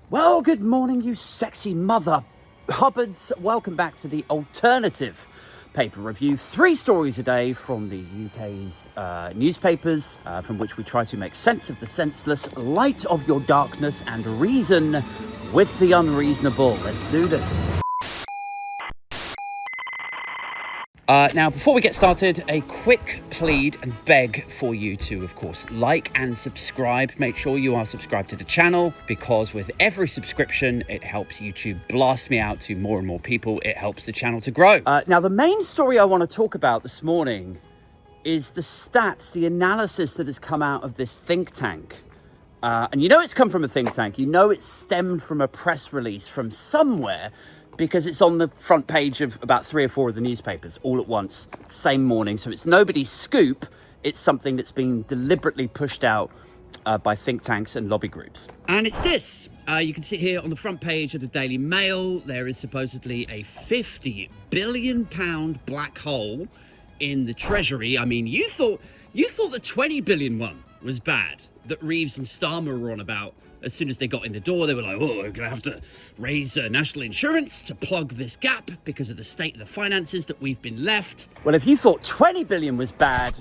Well, good morning, you sexy mother hubbards. Welcome back to the alternative paper review. 3 stories a day from the UK's newspapers, from which we try to make sense of the senseless, light of your darkness, and reason with the unreasonable. Let's do this. Now, before we get started, a quick plead and beg for you to, of course, like and subscribe. Make sure you are subscribed to the channel, because with every subscription, it helps YouTube blast me out to more and more people. It helps the channel to grow. Now, the main story I want to talk about this morning is the stats, the analysis that has come out of this think tank. And you know it's come from a think tank. You know it's stemmed from a press release from somewhere, because it's on the front page of about 3 or 4 of the newspapers all at once, same morning. So it's nobody's scoop. It's something that's been deliberately pushed out by think tanks and lobby groups. And it's this. You can see here on the front page of the Daily Mail, there is supposedly a £50 billion black hole in the Treasury. I mean, you thought the 20 billion one was bad, that Reeves and Starmer were on about. As soon as they got in the door, they were like, oh, we're going to have to raise national insurance to plug this gap because of the state of the finances that we've been left. Well, if you thought 20 billion was bad,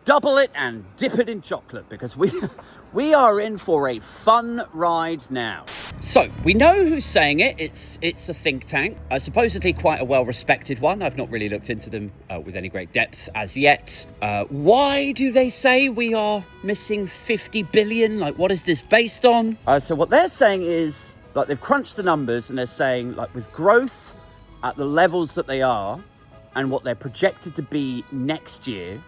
double it and dip it in chocolate, because we are in for a fun ride now. So we know who's saying it. It's a think tank, supposedly quite a well-respected one. I've not really looked into them with any great depth as yet. Why do they say we are missing 50 billion? Like, what is this based on? So what they're saying is, like, they've crunched the numbers and they're saying, like, with growth at the levels that they are and what they're projected to be next year,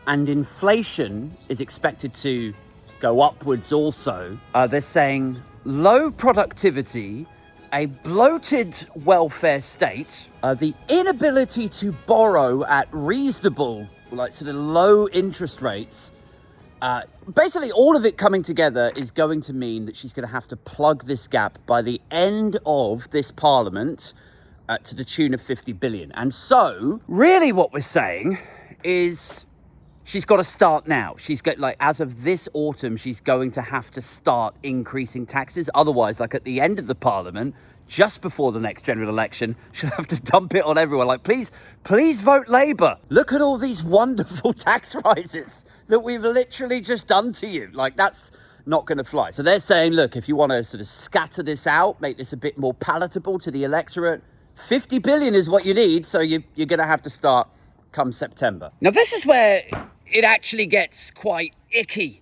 and inflation is expected to go upwards also, they're saying low productivity, a bloated welfare state, the inability to borrow at reasonable, like, sort of low interest rates. Basically, all of it coming together is going to mean that she's going to have to plug this gap by the end of this parliament to the tune of 50 billion. And so, really what we're saying is, she's got to start now. She's got, like, as of this autumn, she's going to have to start increasing taxes. Otherwise, like, at the end of the parliament, just before the next general election, she'll have to dump it on everyone. Like, please vote Labour. Look at all these wonderful tax rises that we've literally just done to you. Like, that's not going to fly. So they're saying, look, if you want to sort of scatter this out, make this a bit more palatable to the electorate, 50 billion is what you need. So you're going to have to start come September. Now, this is where it actually gets quite icky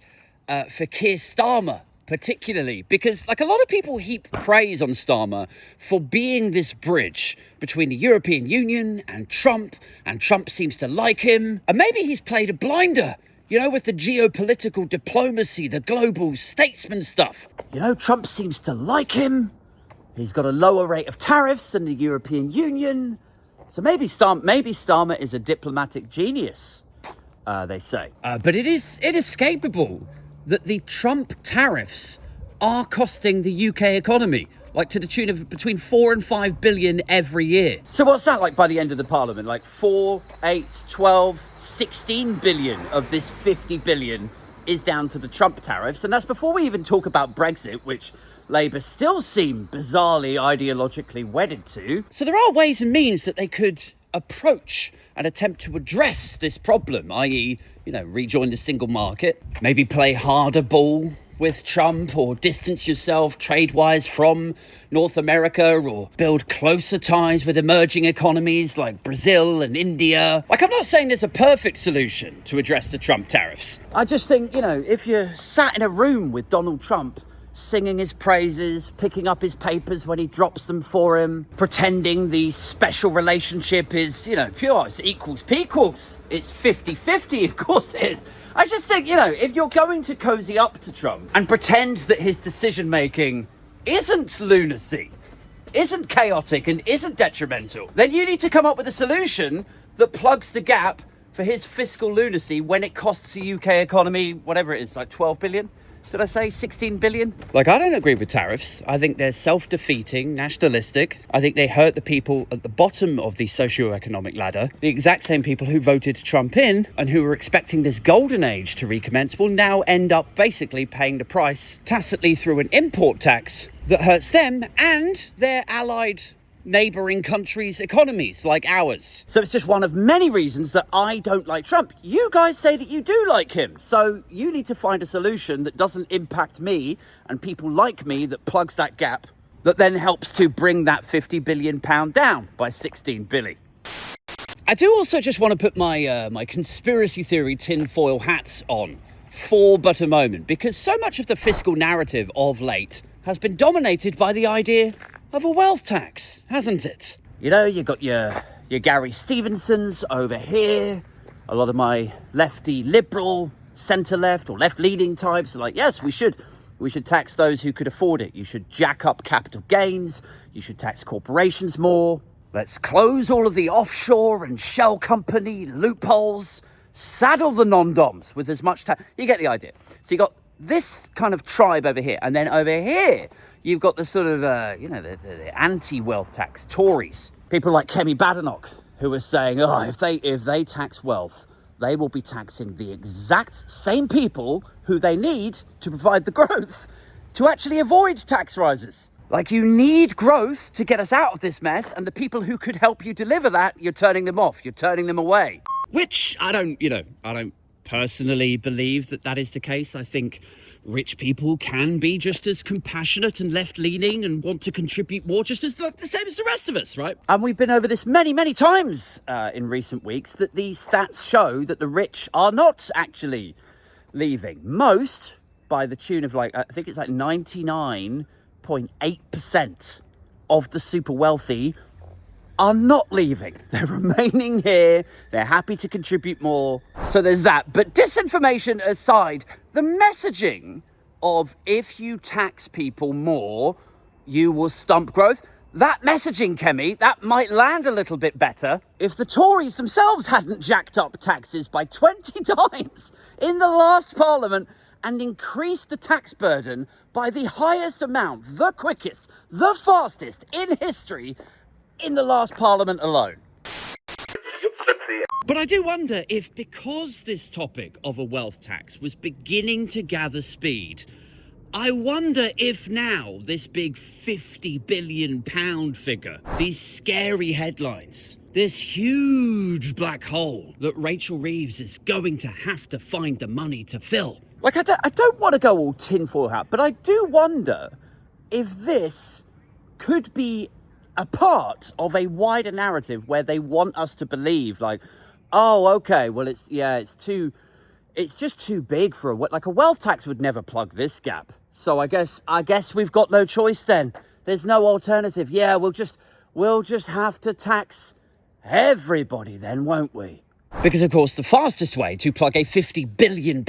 for Keir Starmer, particularly, because, like, a lot of people heap praise on Starmer for being this bridge between the European Union and Trump seems to like him. And maybe he's played a blinder, you know, with the geopolitical diplomacy, the global statesman stuff. You know, Trump seems to like him. He's got a lower rate of tariffs than the European Union. So maybe Starmer is a diplomatic genius. They say. But it is inescapable that the Trump tariffs are costing the UK economy, like, to the tune of between 4 and 5 billion every year. So what's that like by the end of the parliament? Like 4, 8, 12, 16 billion of this 50 billion is down to the Trump tariffs. And that's before we even talk about Brexit, which Labour still seem bizarrely ideologically wedded to. So there are ways and means that they could approach and attempt to address this problem, i.e., you know, rejoin the single market, maybe play harder ball with Trump, or distance yourself trade-wise from North America, or build closer ties with emerging economies like Brazil and India. Like, I'm not saying there's a perfect solution to address the Trump tariffs. I just think, you know, if you're sat in a room with Donald Trump, singing his praises, picking up his papers when he drops them for him, pretending the special relationship is, you know, pure, it's equals pequals, it's 50-50, of course it is. I just think, you know, if you're going to cozy up to Trump and pretend that his decision-making isn't lunacy, isn't chaotic and isn't detrimental, then you need to come up with a solution that plugs the gap for his fiscal lunacy when it costs the UK economy, whatever it is, like 12 billion? Did I say 16 billion? Like, I don't agree with tariffs. I think they're self-defeating, nationalistic. I think they hurt the people at the bottom of the socio-economic ladder. The exact same people who voted Trump in and who were expecting this golden age to recommence will now end up basically paying the price tacitly through an import tax that hurts them and their allied neighbouring countries' economies like ours. So it's just one of many reasons that I don't like Trump. You guys say that you do like him, so you need to find a solution that doesn't impact me and people like me, that plugs that gap, that then helps to bring that £50 billion down by 16 billion. I do also just want to put my my conspiracy theory tinfoil hats on for but a moment, because so much of the fiscal narrative of late has been dominated by the idea of a wealth tax, hasn't it? You know, you got your Gary Stevensons over here. A lot of my lefty liberal, centre-left or left-leaning types are like, yes, we should tax those who could afford it. You should jack up capital gains. You should tax corporations more. Let's close all of the offshore and shell company loopholes. Saddle the non-doms with as much tax. You get the idea. So you got this kind of tribe over here, and then over here you've got the sort of, the anti-wealth tax Tories. People like Kemi Badenoch, who are saying, oh, if they tax wealth, they will be taxing the exact same people who they need to provide the growth to actually avoid tax rises. Like, you need growth to get us out of this mess, and the people who could help you deliver that, you're turning them off, you're turning them away. Which I don't personally believe that is the case. I think rich people can be just as compassionate and left-leaning and want to contribute more, just as the same as the rest of us, right? And we've been over this many, many times in recent weeks, that the stats show that the rich are not actually leaving. Most, by the tune of I think it's 99.8% of the super wealthy are not leaving. They're remaining here. They're happy to contribute more. So there's that. But disinformation aside, the messaging of if you tax people more, you will stump growth. That messaging, Kemi, that might land a little bit better if the Tories themselves hadn't jacked up taxes by 20 times in the last parliament and increased the tax burden by the highest amount, the quickest, the fastest in history in the last parliament alone. But I do wonder if, because this topic of a wealth tax was beginning to gather speed, I wonder if now this big £50 billion figure, these scary headlines, this huge black hole that Rachel Reeves is going to have to find the money to fill. Like, I don't want to go all tinfoil hat, but I do wonder if this could be a part of a wider narrative where they want us to believe, like, oh, okay, well, it's just too big for a wealth tax would never plug this gap. So I guess we've got no choice then. There's no alternative. Yeah, we'll just have to tax everybody then, won't we? Because, of course, the fastest way to plug a £50 billion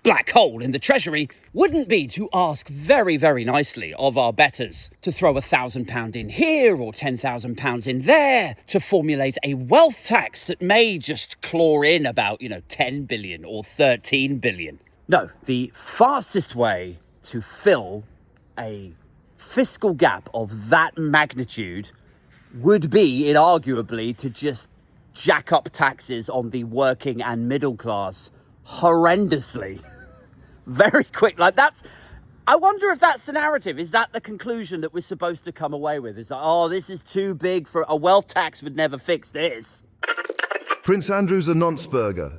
black hole in the Treasury wouldn't be to ask very, very nicely of our betters to throw £1,000 in here or £10,000 in there to formulate a wealth tax that may just claw in about, 10 billion or 13 billion. No, the fastest way to fill a fiscal gap of that magnitude would be, inarguably, to just jack up taxes on the working and middle class horrendously. Very quick. I wonder if that's the narrative. Is that the conclusion that we're supposed to come away with? It's like, oh, this is too big for a wealth tax would never fix this. Prince Andrew's a nonce-burger.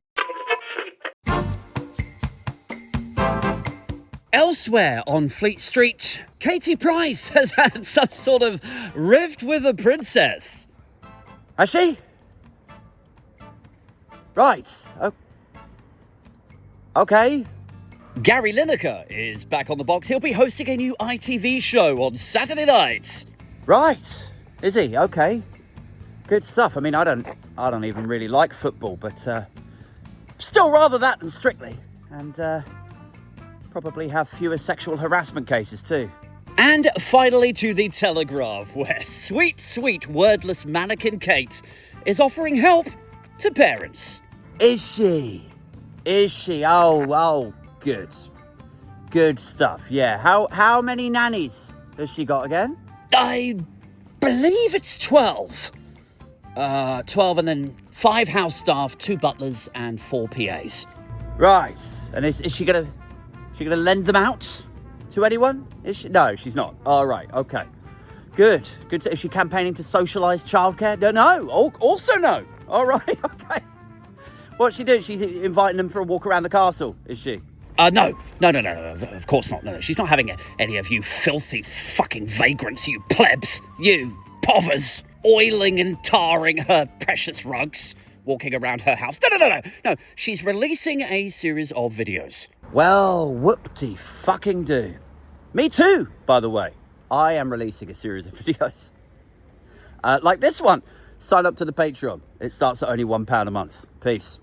Elsewhere on Fleet Street, Katie Price has had some sort of rift with a princess. Has she? Right. Okay. Gary Lineker is back on the box. He'll be hosting a new ITV show on Saturday nights. Right. Is he? Okay. Good stuff. I mean, I don't even really like football, but still rather that than Strictly. And probably have fewer sexual harassment cases too. And finally to the Telegraph, where sweet, sweet wordless mannequin Kate is offering help to parents. Is she? Oh, good. Good stuff, yeah. How many nannies has she got again? I believe it's 12. 12 and then 5 house staff, 2 butlers and 4 PAs. Right. And is she gonna lend them out to anyone? Is she? No, she's not. All right, okay. Good. Is she campaigning to socialise childcare? No. Also no. All right, okay. What's she doing? She's inviting them for a walk around the castle, is she? No. Of course not. No. She's not having any of you filthy fucking vagrants, you plebs. You povers, oiling and tarring her precious rugs, walking around her house. No. She's releasing a series of videos. Well, whoop-de fucking do. Me too, by the way. I am releasing a series of videos. Like this one. Sign up to the Patreon. It starts at only £1 a month. Peace.